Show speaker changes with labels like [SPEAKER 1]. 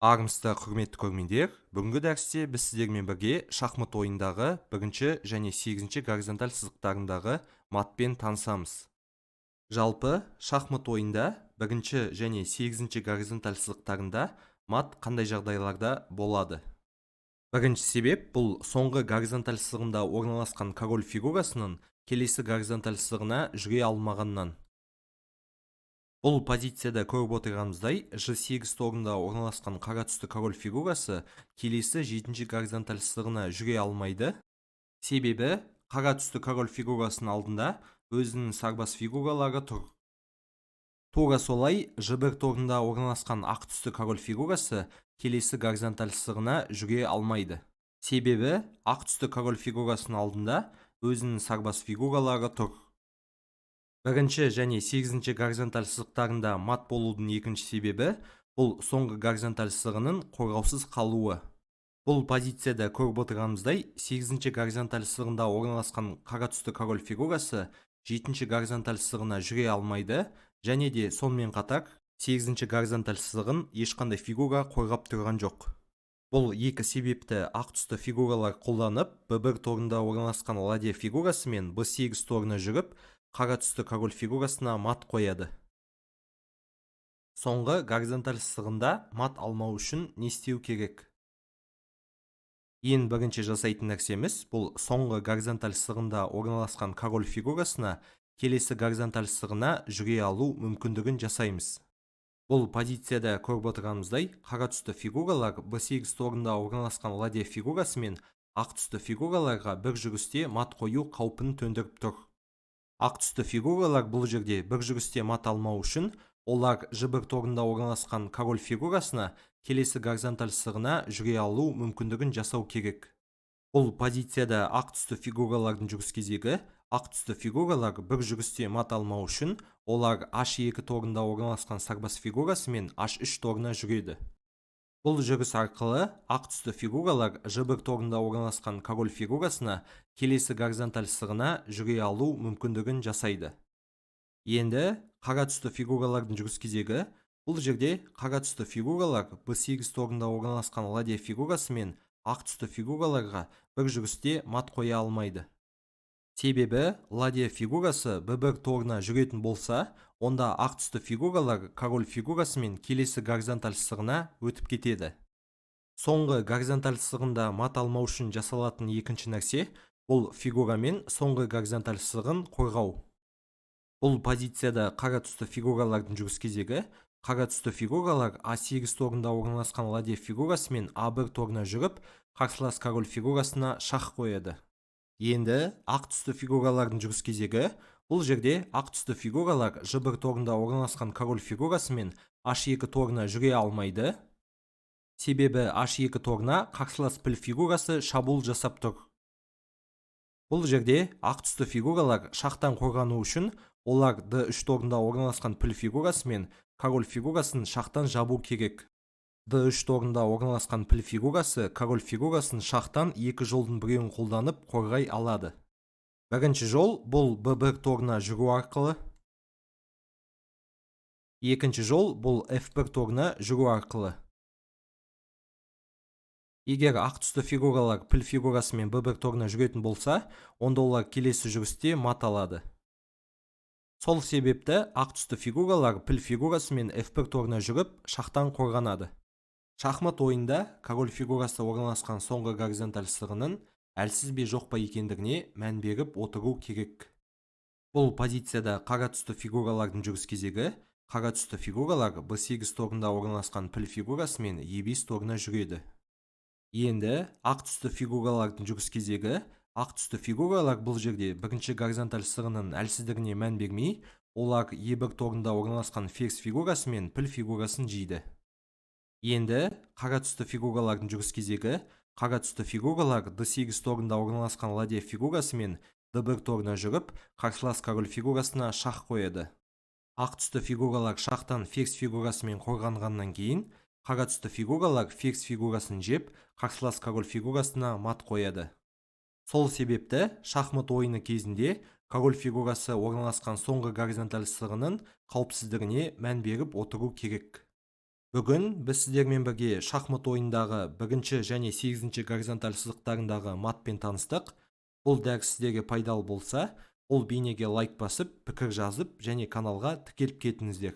[SPEAKER 1] Армысыздар, құрметті көрермендер. Бүгінгі дәрісте біз сіздермен бірге шахмат ойындағы бірінші және 8-ші горизонталь сызықтарындағы матпен танысамыз. Жалпы, шахмат ойында бірінші және 8-ші горизонталь сызықтарында мат қандай жағдайларда болады? Бірінші себеп бұл соңғы горизонталь сызығында орналасқан король фигурасының келесі горизонталь сызығына жүре алмағаннан. Бұл позицияда көріп отырғанымыздай, G8 торында орналасқан қара түсті король фигурасы келесі 7-ші горизонталь сызығына жүре алмайды. Себебі, қара түсті король фигурасының алдында өзінің сарбас фигуралары тұр. Тура солай, G1 торында орналасқан ақ түсті король фигурасы келесі горизонталь сызығына жүре алмайды. Себебі, ақ түсті король фигурасының алдында өзінің сарбас фигуралары тұр. Бірінші және 8-ші горизонталь сызықтарында мат болудың екінші себебі бұл соңғы горизонталь сызығының қорғаусыз қалуы. Бұл позицияда көріп отырғанымыздай, 8-ші горизонталь сызығында орналасқан қара түсті король фигурасы 7-ші горизонталь сызығына жүре алмайды, және де сонымен қатар 8-ші горизонталь сызығын ешқандай фигура қорғап тұрған жоқ. Бұл екі себепті ақ түсті фигуралар қолданып, B1 торында орналасқан ладья фигурасы мен B8 торына жүріп, қара түсті король фигурасына мат қояды. Соңғы горизонталь сызығында мат алмау үшін не істеу керек? Ең бірінші жасайтын нәрсеміз бұл соңғы горизонталь сызығында орналасқан король фигурасына келесі горизонталь сызығына жүре алу мүмкіндігін жасаймыз. Бұл позицияда көріп отырғанымыздай, қара түсті фигуралар B8 торында орналасқан ладья фигурасы мен ақ түсті фигураларға бір жүрісте мат қою қаупін төндіріп тұр. Ақ түсті фигуралар бұл жерде бір жүрісте мат алмау үшін, олар G1 торында орналасқан король фигурасына келесі горизонталь сызығына жүре алу мүмкіндігін жасау керек. Бұл позицияда ақ түсті фигуралардың жүріс кезегі, ақ түсті фигуралар бір жүрісте мат алмау үшін, олар H2 торында орналасқан сарбас фигурасы мен H3 торына жүреді. Бұл жүріс арқылы ақ түсті фигуралар G1 торында орналасқан король фигурасына келесі горизонталь сызығына жүре алу мүмкіндігін жасайды. Енді қара түсті фигуралардың жүріс кезегі, бұл жерде қара түсті фигуралар B8 торында орналасқан ладья фигурасы мен ақ түсті фигураларға бір жүрісте мат қоя алмайды. Себебі, ладья фигурасы B1 торына жүретін болса, онда ақ түсті фигуралар король фигурасы мен келесі горизонталь сызығына өтіп кетеді. Соңғы горизонталь сызығында мат алмау үшін жасалатын екінші нәрсе бұл фигурамен соңғы горизонталь сызығын қорғау. Бұл позицияда қара түсті фигуралардың жүріс кезегі, қара түсті фигуралар А8 торында орналасқан ладья фигурасы мен А1 торына жүріп, қарсылас король фигурасына шах қояды. Енді ақ түсті фигуралардың жүріс кезегі, бұл жерде ақ түсті фигуралар G1 торында орналасқан король фигурасы мен H2 торына жүре алмайды. Себебі H2 торына қарсылас піл фигурасы шабуыл жасап тұр. Бұл жерде ақ түсті фигуралар шақтан қорғану үшін, олар D3 торында орналасқан піл фигурасы мен король фигурасын шақтан жабу керек. D3 торында орналасқан піл фигурасы король фигурасын шақтан екі жолдың біреуін қолданып қорғай алады. Бірінші жол бұл B1 торына жүру арқылы. Екінші жол бұл F1 торына жүру арқылы. Егер ақ түсті фигуралар піл фигурасы мен B1 торына жүретін болса, онда олар келесі жүрісте мат алады. Сол себепті ақ түсті фигуралар піл фигурасы мен F1 торына жүріп, шақтан қорғанады. Шахмат ойында король фигурасы орналасқан соңғы горизонталь сызығының әлсіз бе жоқ па екендігіне мән беріп отыру керек. Бұл позицияда қара түсті фигуралардың жүріс кезегі, қара түсті фигуралар B8 торында орналасқан піл фигурасы мен E5 торына жүреді. Енді ақ түсті фигуралардың жүріс кезегі, ақ түсті фигуралар бұл жерде бірінші горизонталь сызығының әлсіздігіне мән бермей, олар E1 торында орналасқан ферзь фигурасы мен піл фигурасын жейді. Енді қара түсті фигуралардың жүріс кезегі, қара түсті фигуралар D8 торында орналасқан ладья фигурасы мен D1 торына жүріп, қарсылас король фигурасына шах қояды. Ақ түсті фигуралар шақтан ферзь фигурасымен қорғанғаннан кейін, қара түсті фигуралар ферзь фигурасын жеп, қарсылас король фигурасына мат қояды. Сол себепті шахмат ойыны кезінде король фигурасы орналасқан соңғы горизонталь сызығының қауіпсіздігіне мән беріп отыру керек. Бүгін біз сіздермен бірге шахмат ойындағы бірінші және 8-ші горизонталь сызықтарындағы матпен таныстық. Бұл дәріс сіздерге пайдалы болса, ол бейнеге лайк басып, пікір жазып және каналға тіркеліп кетіңіздер.